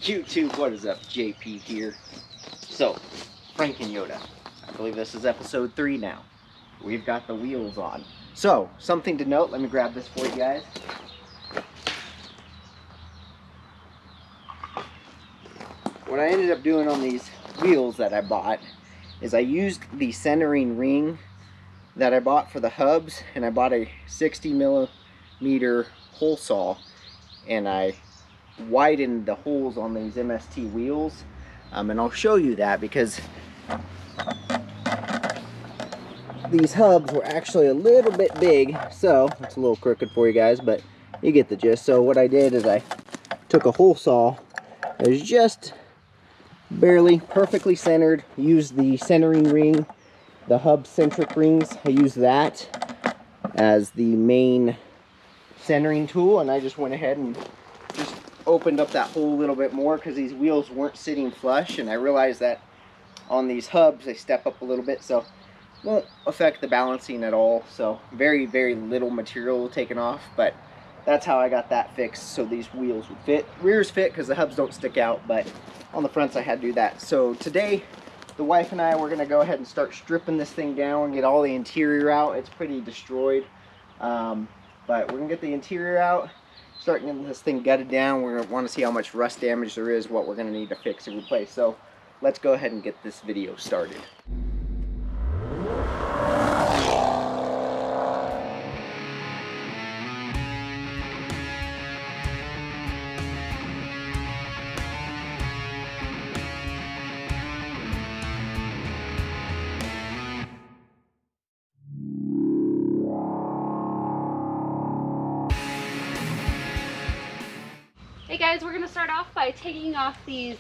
YouTube, what is up? JP here. So, Frank and Yoda, I believe this is episode 3 now. We've got the wheels on. So, something to note, let me grab this for you guys. What I ended up doing on these wheels that I bought is I used the centering ring that I bought for the hubs, and I bought a 60mm hole saw, and I widened the holes on these MST wheels, and I'll show you that because these hubs were actually a little bit big, so it's a little crooked for you guys, but you get the gist. So what I did is I took a hole saw that was just barely perfectly centered, used the centering ring, the hub centric rings. I used that as the main centering tool, and I just went ahead and just opened up that hole a little bit more because these wheels weren't sitting flush, and I realized that on these hubs they step up a little bit, so it won't affect the balancing at all. So very little material taken off, but that's how I got that fixed so these wheels would fit. Rears fit because the hubs don't stick out, but on the fronts I had to do that. So today the wife and I, we're gonna go ahead and start stripping this thing down, get all the interior out. It's pretty destroyed, but we're gonna get the interior out, start getting this thing gutted down. We're gonna want to see how much rust damage there is, what we're gonna need to fix and replace. So let's go ahead and get this video started. Hey guys, we're going to start off by taking off these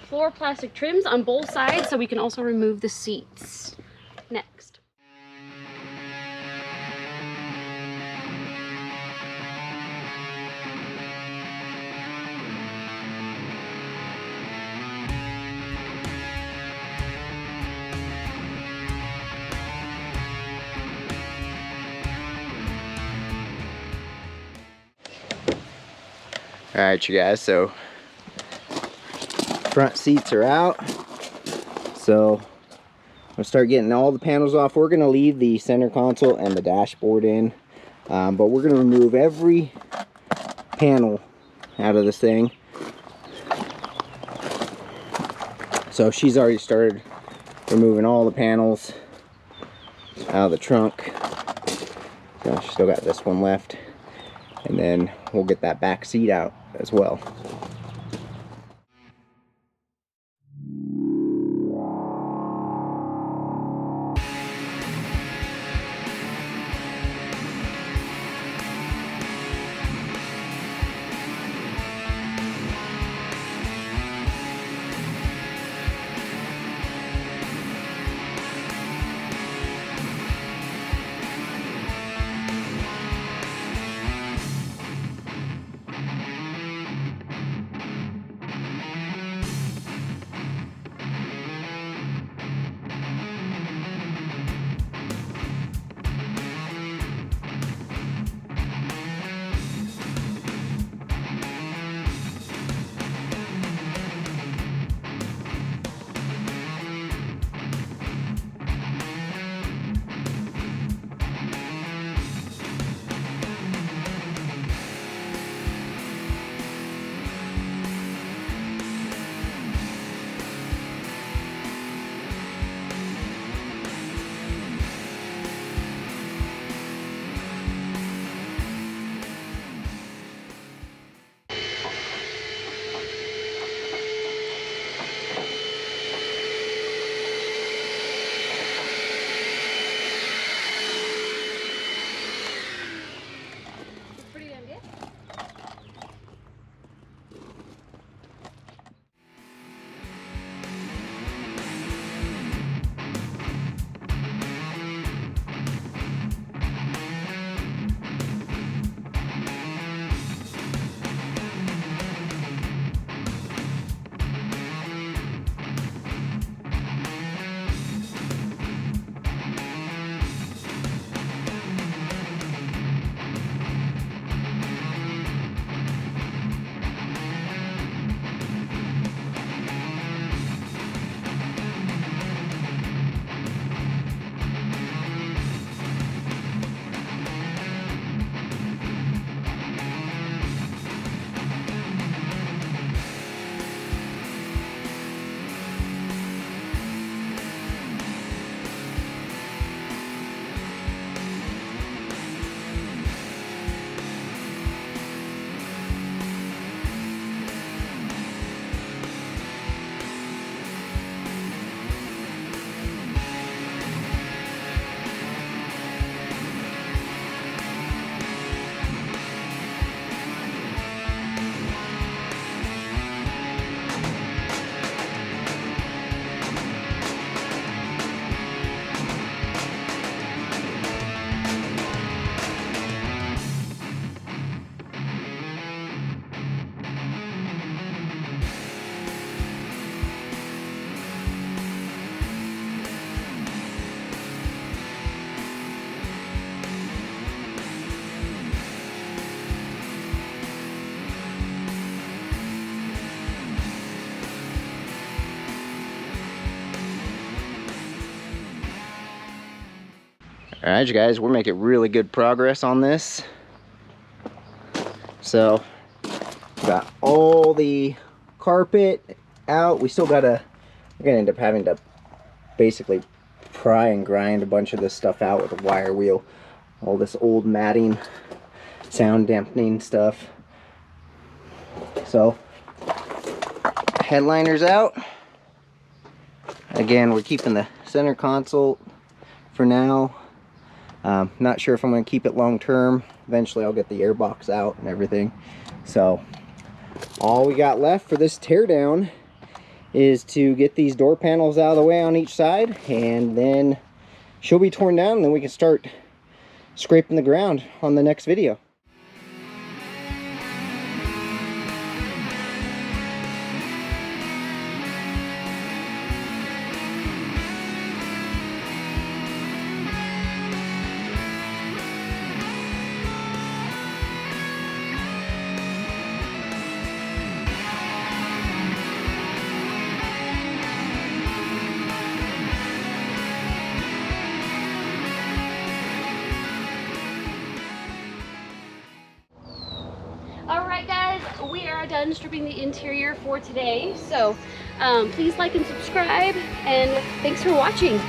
floor plastic trims on both sides so we can also remove the seats next. Alright, you guys, so front seats are out. So I'm gonna start getting all the panels off. We're gonna leave the center console and the dashboard in, but we're gonna remove every panel out of this thing. So she's already started removing all the panels out of the trunk. So she's still got this one left, and then we'll get that back seat out as well. All right, you guys, we're making really good progress on this. So, got all the carpet out. We still gotta, we're gonna end up having to basically pry and grind a bunch of this stuff out with a wire wheel. All this old matting, sound dampening stuff. So, headliner's out. Again, we're keeping the center console for now. Not sure if I'm going to keep it long term. Eventually I'll get the airbox out and everything. So all we got left for this teardown is to get these door panels out of the way on each side, and then she'll be torn down, and then we can start scraping the ground on the next video. Alright guys, we are done stripping the interior for today. So please like and subscribe, and thanks for watching.